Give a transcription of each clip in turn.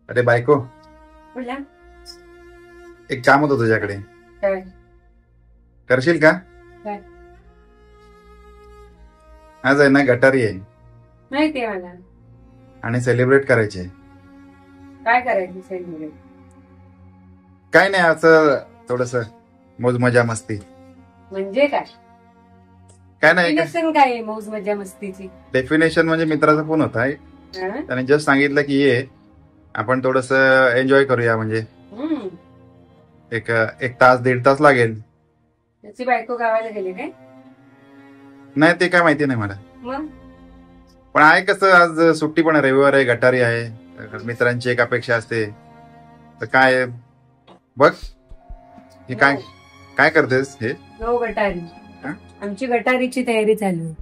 अरे बायको, बोला. एक काम होतं तुझ्याकडे. काय? करशील का? काय? आज आहे ना गटारी आहे माहिती आहे मला. आणि सेलिब्रेट करायचे. काय करायचं सेलिब्रेट? काय नाही, असं थोडस मौज मजा मस्ती. म्हणजे काय? काय नाही, डेफिनेशन काय आहे मौज मजा मस्तीची? डेफिनेशन म्हणजे मित्राचा फोन होता, हा? त्याने जस्ट सांगितलं की ये आपण थोडस एन्जॉय करूया. म्हणजे हम्म. एक एक तास दीड तास लागेल. त्याची बायको गावाला गेली काय? नाही, ते काय माहिती नाही मला. मग पण आहे कसं, आज सुट्टी पण आहे, रविवार आहे, गटारी आहे, मित्रांची एक अपेक्षा असते. तर काय बघ, हे काय काय करतेस हे? नो गटारी. हा? आमची गटारीची तयारी चालू आहे.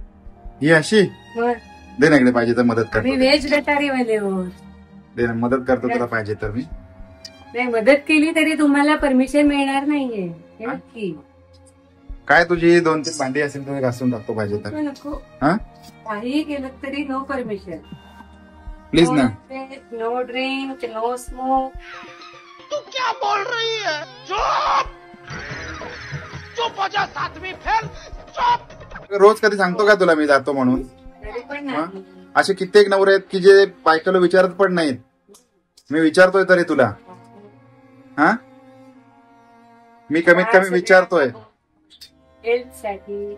ही अशी मग दे ना इकडे, पाहिजे तर मदत आम्ही करतो. व्हेज गटारी वाले आहोत. दे ना, मदत करतो तुला पाहिजे तर मी. नाही, मदत केली तरी तुम्हाला परमिशन मिळणार नाहीये हे नक्की. काय तुझी 2-3 भांडी असेल तर घासून टाकतो पाहिजे तर. नको. हा, काही केलं तरी नो परमिशन. प्लीज ना. No drink, no smoke. तू क्या बोल रही है? चुप चुप हो जा, सातवीं फेल, चुप. रोज कधी सांगतो का तुला मी जातो म्हणून? तरी पण हा? नाही. असे कित्येक नवरे आहेत की जे बायकोला विचारत पण नाहीत. मी विचारतोय तरी तुला. हा, मी कमीत कमी विचारतोय. हेल्थ साठी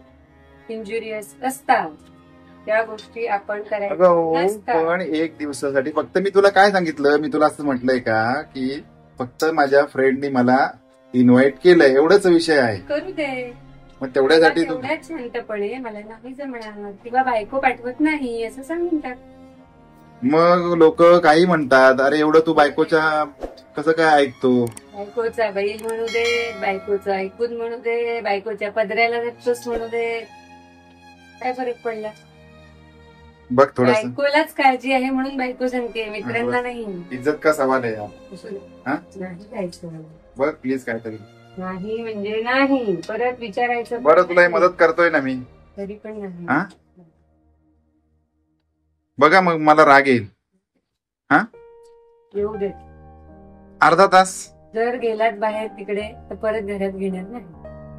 इंजुरियस असतात त्या गोष्टी आपण करायच्या अगं नसतात. पण एक दिवसासाठी फक्त मी तुला काय सांगितलं, मी तुला असं म्हटलंय का की फक्त माझ्या फ्रेंडनी मला इन्व्हाइट केलंय, एवढाच विषय आहे. करू दे. मग तेवढ्यासाठी तू तेवढ्याच शांतपणे मला नाही जमणार किंवा बायको पाठवत नाही असं सांगून टाक. मग लोक काही म्हणतात, अरे एवढं तू बायकोच्या कसं काय ऐकतो? बायकोचा बैल म्हणू दे, बायकोचं ऐकून म्हणू दे, बायकोच्या पदराला गच्चूस म्हणू दे, काय फरक पडला? बघ थोडस बायकोलाच काळजी आहे म्हणून बायको सांगते, मित्रांना नाही. इज्जत का सवाल आहे यार. हा? नाही जायचं. बघ प्लीज काहीतरी. नाही म्हणजे नाही, परत विचारायचं. बरं, तुला ही मदत करतोय ना मी. तरी पण नाही. हा, बघा मग मला राग येईल. हा, येऊ दे. अर्धा तास. जर गेलात बाहेर तिकडे तर परत घरात घेणार नाही.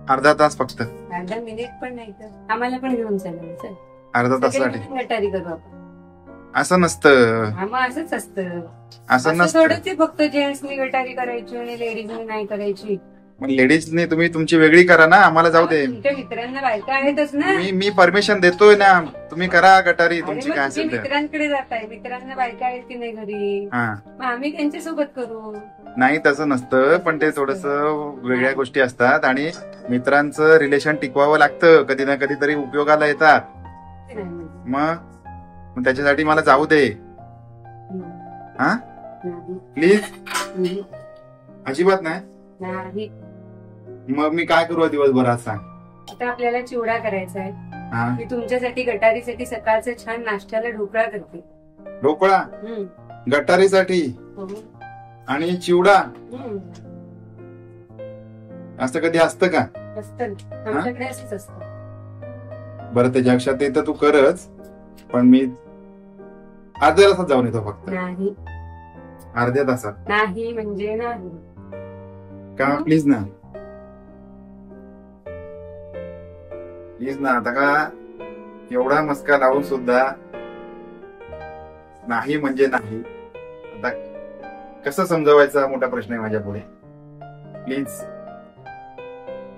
अर्धा तास फक्त. अर्धा मिनिट पण नाही तर आम्हाला पण घेऊन चालेल. चल, अर्धा तासासाठी सगळे गटारी करू आपण. असं नसतं. हा, मग असंच असतं. असं असं नसतं. थोडंच आहे फक्त जेंट्सनी गटारी करायची आणि लेडीजनी नाही करायची. मग लेडीजने तुम्ही तुमची वेगळी करा ना, आम्हाला जाऊ दे. तुमच्या मित्रांना बायका आहेतच ना. मी परमिशन देतोय ना, तुम्ही करा गटारी अरे तुमची मग काय तुम्ही असेल ते. मित्रांकडे जाताय, मित्रांना बायका आहेत की नाही घरी, हा, मग आम्ही त्यांच्यासोबत करू. नाही तसं नसतं, पण ते थोडस वेगळ्या गोष्टी असतात आणि मित्रांचं रिलेशन टिकवावं लागतं, कधी ना कधी तरी उपयोगाला येतात. ते नाही म्हणजे. मग त्याच्यासाठी मला जाऊ दे. हा, नाही. प्लीज. नाही. अजिबात नाही. नाही. मग मी काय करू दिवसभर आज सांग. आता आपल्याला चिवडा करायचा आहे. हा, मी तुमच्यासाठी गटारीसाठी सकाळचं छान नाश्त्याला ढोकळा करते. ढोकळा गटारीसाठी हो. आणि चिवडा हम्म. असं कधी असतं का? असतं ना. आमच्याकडे असंच असतं. बरं, त्याच्या लक्षात येतं तू करच, पण मी अर्ध्या तासात जाऊन येतो फक्त. नाही. अर्ध्या तासात नाही म्हणजे नाही. का? प्लीज ना, प्लीज ना. आता का एवढा मस्का लावून सुद्धा नाही म्हणजे नाही. आता कसं समजवायचा हा मोठा प्रश्न आहे माझ्या पुढे. प्लीज,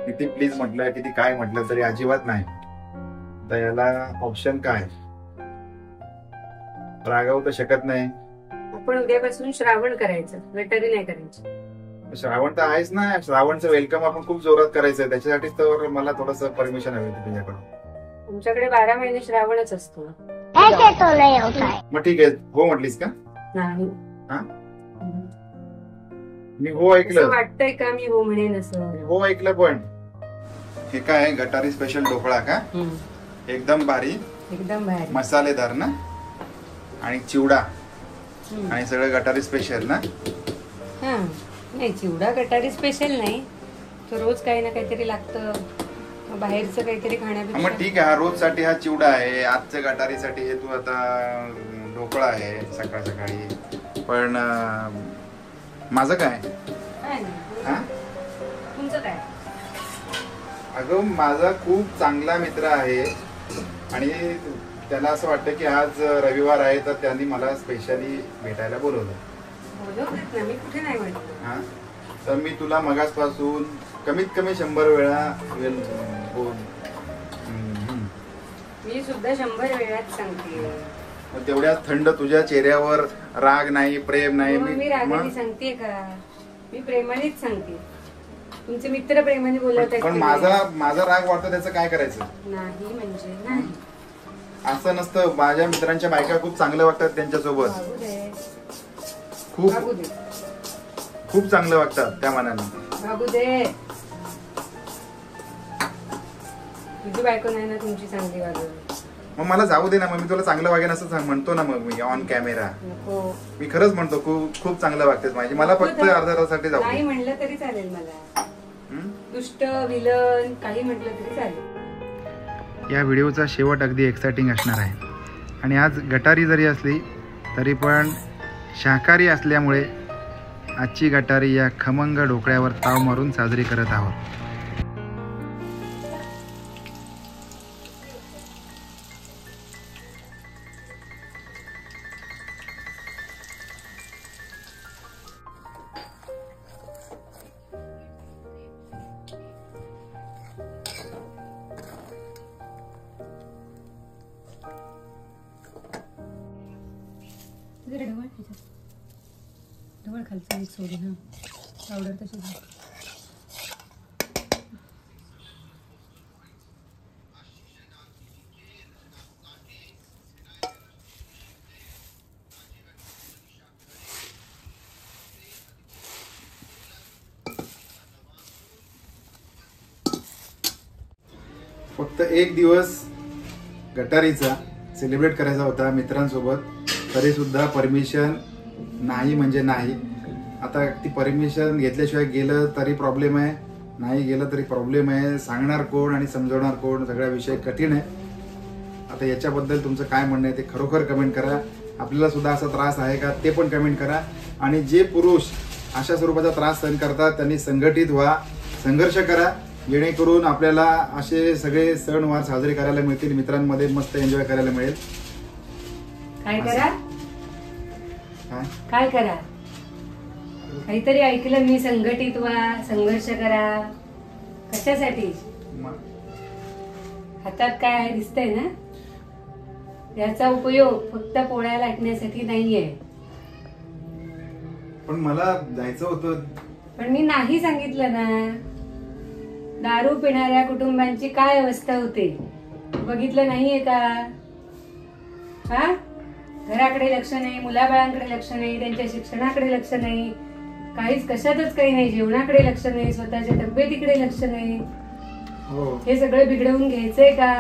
किती प्लीज म्हटलं, किती काय म्हटलं तरी अजिबात नाही. आता याला ऑप्शन काय? रागावू तर शकत नाही. आपण उद्यापासून श्रावण करायचं, गटारी नाही करायची. श्रावण तर आहेच ना. श्रावणचं वेलकम आपण खूप जोरात करायचंय, त्याच्यासाठी तर मला थोडस परमिशन हवी होती तुझ्याकडून. तुमच्याकडे 12 महिने श्रावणच असतो. मग ठीक आहे, हो म्हटलीस का? नाही. हा? मी हो असं ऐकलं. वाटतंय का मी हो म्हणेन असं? हो ऐकलं. पण हे काय गटारी स्पेशल ढोकळा का? एकदम भारी, एकदम भारी, मसालेदार ना, आणि चिवडा आणि सगळं गटारी स्पेशल ना. हा, नाही चिवडा गटारी स्पेशल नाही, तो रोज काही ना काहीतरी लागतं. बाहेरचं काहीतरी खाण्यापेक्षा मग ठीक आहे, हा रोज साठी हा चिवडा आहे, आजच्या गटारीसाठी हे तू आता ढोकळा आहे सकाळ सकाळी. पण माझं काय काय नाही. हा? तुमचं काय? अगं माझा खूप चांगला मित्र आहे आणि त्याला असं वाटतं की आज रविवार आहे तर त्यांनी मला स्पेशली भेटायला बोलवलं. बोलवतात ना, मी कुठे नाही म्हटलं. हा तर मी तुला मगासपासून कमीत कमी 100 वेळा मी सुद्धा 100 वेळाच सांगते. तेवढ्या थंड तुझ्या चेहऱ्यावर राग नाही, प्रेम नाही. मी रागाने सांगते का? मी प्रेमानेच सांगते. तुमचे मित्र प्रेमाने बोलत आहेत. पण माझा राग वाटतो त्याचं काय करायचं? नाही म्हणजे नाही. असं नसतं. माझ्या मित्रांच्या बायका खूप चांगलं वाटतात त्यांच्यासोबत. खूप चांगलं वागतात त्या मनाने. भागू दे. तुझी बायको नाही ना तुमची चांगली वागत. मग मला जाऊ दे ना. मग मी तुला चांगलं वागेन असं म्हणतो ना. मग मी ऑन कॅमेरा मी खरंच म्हणतो खूप चांगलं वागतेस माझी. मला फक्त अर्ध्या तासासाठी जाऊ नाही म्हणलं तरी चालेल. मला दुष्ट विलन काही म्हटलं तरी चालेल. या व्हिडिओचा शेवट अगदी एक्साइटिंग असणार आहे. आणि आज गटारी जरी असली तरी पण शाकाहारी असल्यामुळे आजची गटारी या खमंग ढोकळ्यावर ताव मारून साजरी करत आहोत. ढवळ खालचं एक सोडून. हा पावडर तशी फक्त एक दिवस गटारीचा सेलिब्रेट करायचा होता मित्रांसोबत, तरी सुद्धा परमिशन नाही म्हणजे नाही. आता ती परमिशन घेतल्याशिवाय गेलं तरी प्रॉब्लेम आहे, नाही गेलं तरी प्रॉब्लेम आहे. सांगणार कोण आणि समजवणार कोण, सगळा विषय कठीण आहे. आता याच्याबद्दल तुमचं काय म्हणणं आहे ते खरोखर कमेंट करा. आपल्याला सुद्धा असा त्रास आहे का ते पण कमेंट करा. आणि जे पुरुष अशा स्वरूपाचा त्रास सहन करतात त्यांनी संघटित व्हा, संघर्ष करा, जेणेकरून आपल्याला असे सगळे सणवार साजरे करायला मिळतील, मित्रांमध्ये मस्त एन्जॉय करायला मिळेल. काय करा काय करा काहीतरी ऐकलं मी. संघटित व्हा, संघर्ष करा. कशासाठी? हातात काय आहे दिसतंय ना, याचा उपयोग फक्त पोळ्या लाटण्यासाठी नाहीये. पण मला जायचं होतं. पण मी नाही सांगितलं ना. दारू पिणाऱ्या कुटुंबांची काय अवस्था होते बघितलं नाहीये का? हा, घराकडे लक्ष नाही, मुलाबाळांकडे लक्ष नाही, त्यांच्या शिक्षणाकडे लक्ष नाही, काहीच कशातच काही नाही. जेवणाकडे लक्ष नाही, स्वतःच्या तब्येतीकडे लक्ष नाही. हे सगळं बिघडवून घ्यायचंय का?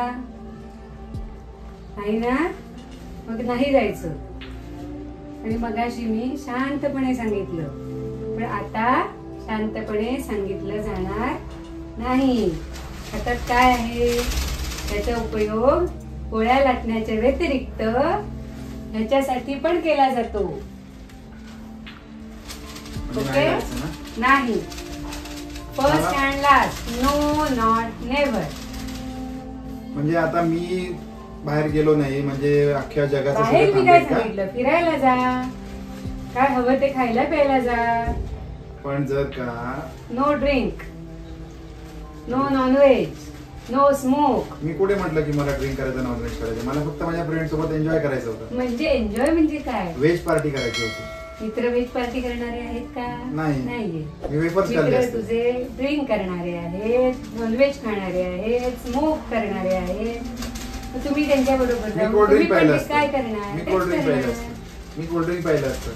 नाही ना. मग नाही जायचं. आणि मगाशी मी शांतपणे सांगितलं, पण आता शांतपणे सांगितलं जाणार नाही. हातात काय आहे त्याचा उपयोग पोळ्या लाटण्याच्या व्यतिरिक्त ह्याच्यासाठी पण केला जातो. ओके? नाही. First and last, no not never. म्हणजे आता मी बाहेर गेलो नाही म्हणजे अख्ख्या जगाचं बाहेर मी काय सांगितलं? फिरायला जा, काय हवं ते खायला प्यायला जा. पण जर का no drink, no nonveg, no smoke. मी कुठे म्हटलं की मला ड्रिंक करायचं, नॉनव्हेज करायचं? मला फक्त माझ्या फ्रेंड सोबत एन्जॉय करायचं होतं. म्हणजे एन्जॉय म्हणजे काय? व्हेज पार्टी करायची होती. मित्र व्हेज पार्टी करणारे आहेत का? नाहीये. मी वेफर्स खाल्ले मित्र असते. तुझे ड्रिंक करणारे आहेत, नॉनव्हेज खाणारे आहेत, स्मोक करणारे आहेत. तुम्ही त्यांच्या बरोबर मी कोल्ड्रिंक पाहिलं असतं. काय करणार? मी कोल्ड्रिंक पाहिलं असतं. मी कोल्ड्रिंक पाहिलं असतं.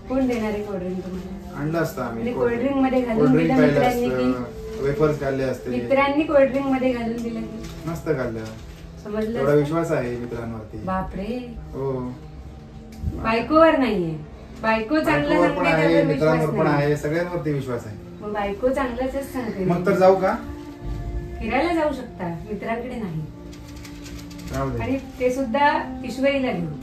कोण देणार आहे कोल्ड्रिंक तुम्हाला? आणलं असतं आम्ही. कोल्ड्रिंक मध्ये घालून कोल्ड्रिंक दिलं पाहिलं मित्रांनी असतं, वेफर्स खाल्ले असते. मित्रांनी कोल्ड्रिंक मध्ये घालून दिलं की नसतं खाल्लं. समजलं? एवढा विश्वास आहे मित्रांवरती. बापरे. हो. बायकोवर नाहीये. बायको चांगलं बायकोवर पण आहे, सांगते, मित्रांवर पण आहे, सगळ्यांवरती विश्वास आहे. मग बायको चांगलंच सांगते. मग तर जाऊ का? फिरायला जाऊ शकता, मित्रांकडे नाही. राहू दे. आणि ते सुद्धा ईश्वरीला घेऊन.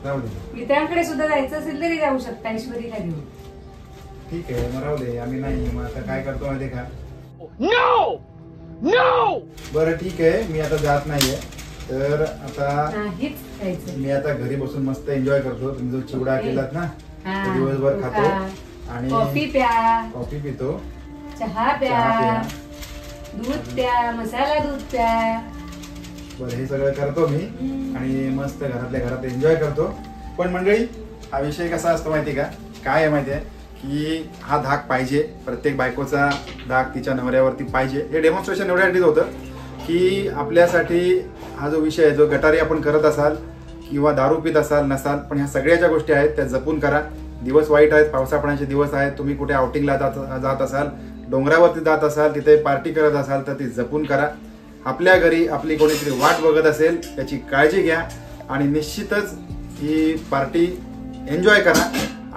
राहू दे. मित्रांकडे सुद्धा जायचं असेल तरी जाऊ शकता ऐश्वरीला घेऊन. ठीक आहे मग राहू दे, आम्ही नाही. मग आता काय करतो माहिती का? नो नो बरं ठीक आहे, मी आता जात नाहीये. तर आता नाहीच खायचं. मी आता घरी बसून मस्त एन्जॉय करतो. तुम्ही जो चिवडा केलात ना हा, तो दिवसभर खातो आणि कॉफी प्या, कॉफी पितो, चहा प्या, चहा प्या. दूध प्या, मसाला दूध प्या. बरं हे सगळं करतो मी आणि मस्त घरातल्या घरात एन्जॉय करतो. पण मंडळी हा विषय कसा असतो माहिती का? काय आहे माहिती आहे की हा धाक पाहिजे, प्रत्येक बायकोचा धाक तिच्या नवऱ्यावरती पाहिजे. हे डेमॉन्स्ट्रेशन एवढ्यासाठीच होतं की आपल्यासाठी हा जो विषय आहे, जो गटारी आपण करत असाल किंवा दारू पित असाल नसाल, पण ह्या सगळ्या ज्या गोष्टी आहेत त्या जपून करा. दिवस वाईट आहेत, पावसापणाचे दिवस आहेत. तुम्ही कुठे आउटिंगला जात असाल, डोंगरावरती जात असाल, तिथे पार्टी करत असाल तर ती जपून करा. आपल्या घरी आपली कोणीतरी वाट बघत असेल त्याची काळजी घ्या आणि निश्चितच ही पार्टी एन्जॉय करा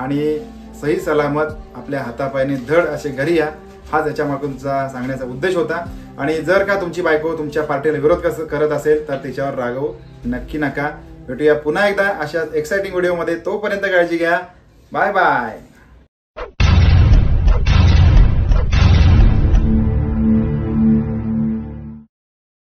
आणि सही सलामत आपल्या हातापायाने धड असे घरी या. हा त्याच्या मागूनचा सांगण्याचा उद्देश होता. आणि जर का तुमची बायको तुमच्या पार्टीला विरोध करत असेल तर तिच्यावर रागवू नक्की नका. भेटूया पुन्हा एकदा अशा एक्साइटिंग व्हिडिओमध्ये. तोपर्यंत काळजी घ्या. Bye bye.